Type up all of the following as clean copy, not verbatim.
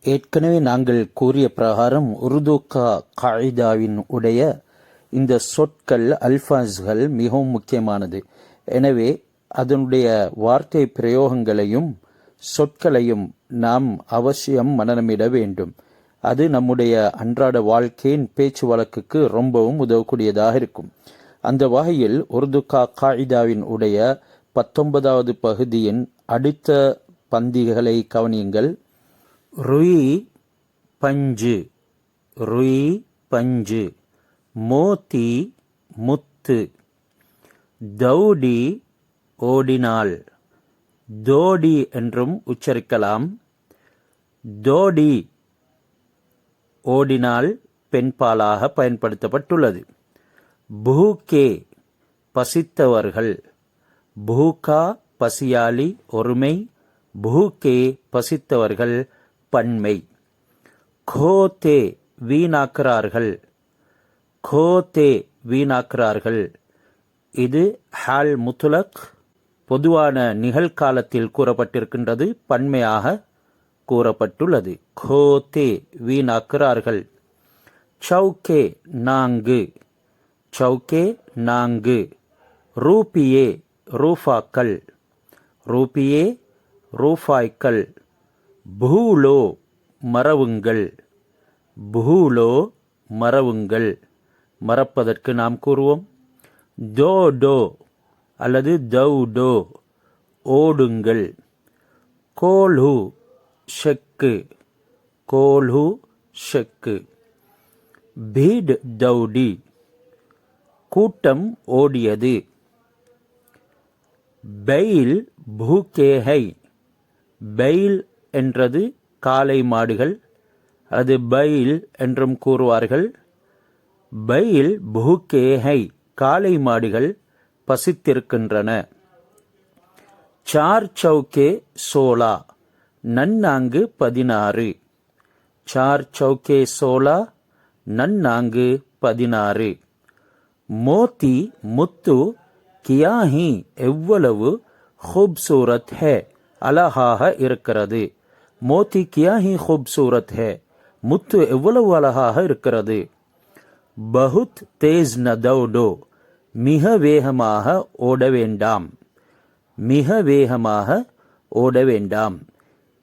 ஏற்கனவே நாங்கள் கூறிய பிரகாரம் உருது காயிதாவின் உடைய இந்த சொற்கள் அல்ஃபாஸ்கள் மிகவும் முக்கியமானது. எனவே அதனுடைய வார்த்தை பிரயோகங்களையும் சொற்களையும் நாம் அவசியம் மனனமிட வேண்டும். அது நம்முடைய அன்றாட வாழ்க்கையின் பேச்சு வழக்குக்கு ரொம்பவும் உதவக்கூடியதாக இருக்கும். அந்த வகையில் உருது காயிதாவின் உடைய 19வது பகுதியின் அடுத்த பந்திகளை கவனியுங்கள். ருயி பஞ்சு, ருயி பஞ்சு, மோத்தி முத்து, தௌடி ஓடினாள், தோடி என்றும் உச்சரிக்கலாம். தோடி ஓடினால் பெண்பாலாக பயன்படுத்தப்பட்டுள்ளது. பூகே பசித்தவர்கள், பூகா பசியாளி ஒருமை, பூகே பசித்தவர்கள் பன்மை. கோதே வீணாக்கிறார்கள், கோதே வீணாக்கிறார்கள். இது ஹால் முத்துலக் பொதுவான நிகழ்காலத்தில் கூறப்பட்டிருக்கின்றது, பன்மையாக கூறப்பட்டுள்ளது. கோதே வீணாக்கிறார்கள். சௌகே நான்கு, சௌகே நான்கு. ரூபியே ரூஃபாக்கள், ரூபியே ரூஃபாய்க்கள். பூலோ மறவுங்கள், பூலோ மறவுங்கள். மறப்பதற்கு நாம் கூறுவோம் தோடோ அல்லது தௌடோ ஓடுங்கள். கோல்ஹு ஷெக்கு, கோல்ஹு ஷெக்கு. பீட் தௌடி கூட்டம் ஓடியது. பைல் பூகேஹை, பைல் என்றது காளை மாடுகள், அது பைல் என்றும் கூறுவார்கள். பைல் பூகேஹை காளை மாடுகள் பசித்திருக்கின்றன. சார் சௌகே சோலா நன்னாங்கு 16, சார் சௌகே சோலா நன்னாங்கு 16. மோத்தி முத்து கியாஹி எவ்வளவு खूबसूरत है அழகாக இருக்கிறது. மோத்தி கியாஹி खूबसूरत है முத்து எவ்வளவு அழகாக இருக்கிறது. பஹுத் தேஸ் ந தௌடோ மிக வேகமாக ஓட வேண்டாம், மிக வேகமாக ஓட வேண்டாம்.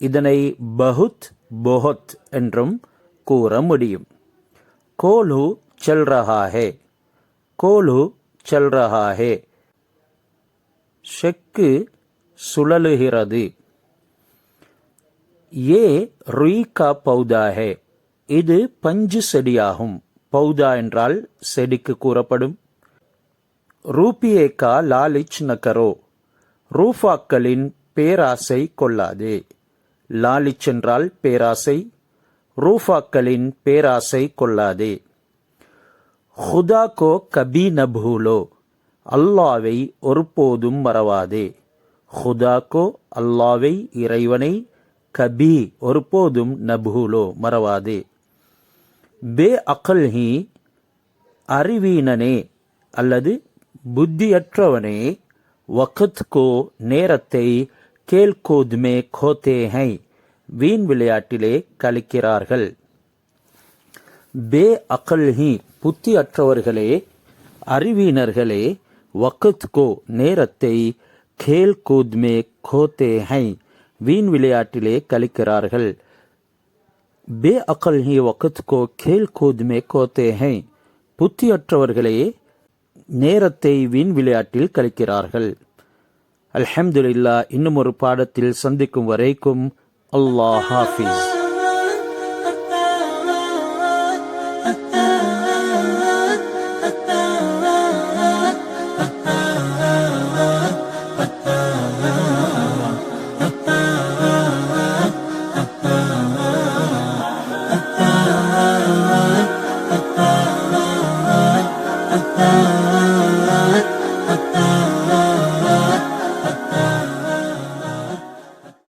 இதனை பஹுத் பொஹத் என்றும் கூற முடியும். கோல்ஹு சல் ரஹா ஹே, கோல்ஹு சல் ரஹா ஹே. ஷெக்கு சுழலுகிறது. ஏ ருய் கா பௌதா ஹே, இது பஞ்சு செடியாகும். பௌதா என்றால் செடிக்கு கூறப்படும். ரூபியே கா லாலிச் நகரோ, ரூஃபாக்களின் பேராசை கொள்ளாதே. லாலிச் என்றால் பேராசை, ரூஃபாக்களின் பேராசை கொள்ளாதே. खुदा को कभी न भूलो, அல்லாவை ஒருபோதும் மறவாதே. खुदा को அல்லாவை இறைவனை, கபி ஒருபோதும் நபூலோ மறவாதே. பே அகல் ஹி அறிவீனனே அல்லது புத்தியற்றவனே, வக்த் கோ நேரத்தை கேல்கூத் மே கோத்தே ஹை வீண் விளையாட்டிலே கழிக்கிறார்கள். பே அகல் ஹி புத்தியற்றவர்களே, அறிவீனர்களே, வக்த் கோ நேரத்தை கேல் கூத் மே கோத்தே ஹை வீண் விளையாட்டிலே கழிக்கிறார்கள். பே அகல் ஹி வக்த் கோ கேல் கூத் மே கோத்தே ஹை புத்தியற்றவர்களே நேரத்தை வீண் விளையாட்டில் கழிக்கிறார்கள். அல்ஹம்துலில்லாஹ். இன்னும் ஒரு பாடத்தில் சந்திக்கும் வரைக்கும் அல்லாஹ் ஹாஃபிஸ்.